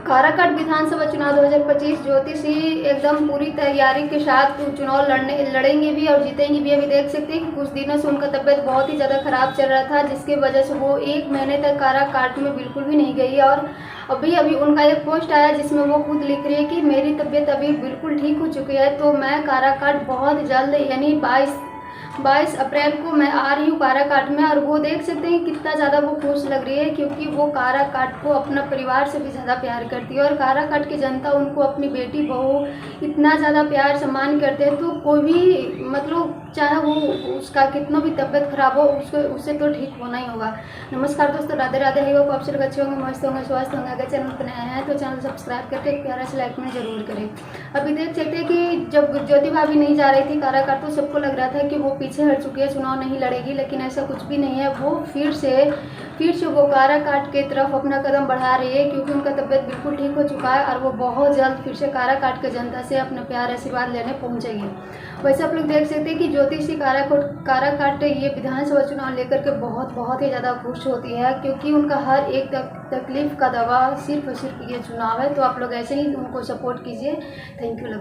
काराकाट विधानसभा चुनाव 2025 ज्योति सिंह एकदम पूरी तैयारी के साथ चुनाव लड़ेंगे भी और जीतेंगे भी। अभी देख सकते हैं कि कुछ दिनों से उनका तबीयत बहुत ही ज़्यादा खराब चल रहा था, जिसकी वजह से वो 1 महीने तक काराकाट में बिल्कुल भी नहीं गई। और अभी उनका एक पोस्ट आया जिसमें वो खुद लिख रही है कि मेरी तबीयत अभी बिल्कुल ठीक हो चुकी है, तो मैं काराकाट बहुत जल्द यानी 22 अप्रैल को मैं आ रही हूँ काराकाट में। और वो देख सकते हैं कितना ज़्यादा वो खुश लग रही है, क्योंकि वो काराकाट को अपना परिवार से भी ज़्यादा प्यार करती है और काराकाट की जनता उनको अपनी बेटी बहू इतना ज़्यादा प्यार सम्मान करते हैं। तो कोई भी मतलब चाहे वो उसका कितना भी तबीयत खराब हो उससे तो ठीक होना ही होगा। नमस्कार दोस्तों, राधे राधे। है वो आप सब अच्छे होंगे, मस्त होंगे, स्वस्थ होंगे। अगर चैनल पर नया है तो चैनल सब्सक्राइब करके एक प्यारा सा लाइक में ज़रूर करें। अभी देख सकते हैं कि जब ज्योति भाभी नहीं जा रही थी काराकाट तो सबको लग रहा था कि वो पीछे हट चुकी है, चुनाव नहीं लड़ेगी, लेकिन ऐसा कुछ भी नहीं है। वो फिर से वो काराकाट की तरफ अपना कदम बढ़ा रही है, क्योंकि उनका तबीयत बिल्कुल ठीक हो चुका है और वो बहुत जल्द फिर से काराकाट की जनता से अपना प्यार आशीर्वाद लेने पहुंचेगी। वैसे आप लोग देख सकते हैं कि ज्योति सिंह काराकाट ये विधानसभा चुनाव लेकर के बहुत ही ज़्यादा खुश होती है, क्योंकि उनका हर एक तकलीफ का दवा सिर्फ और सिर्फ ये चुनाव है। तो आप लोग ऐसे ही उनको सपोर्ट कीजिए। Thank you.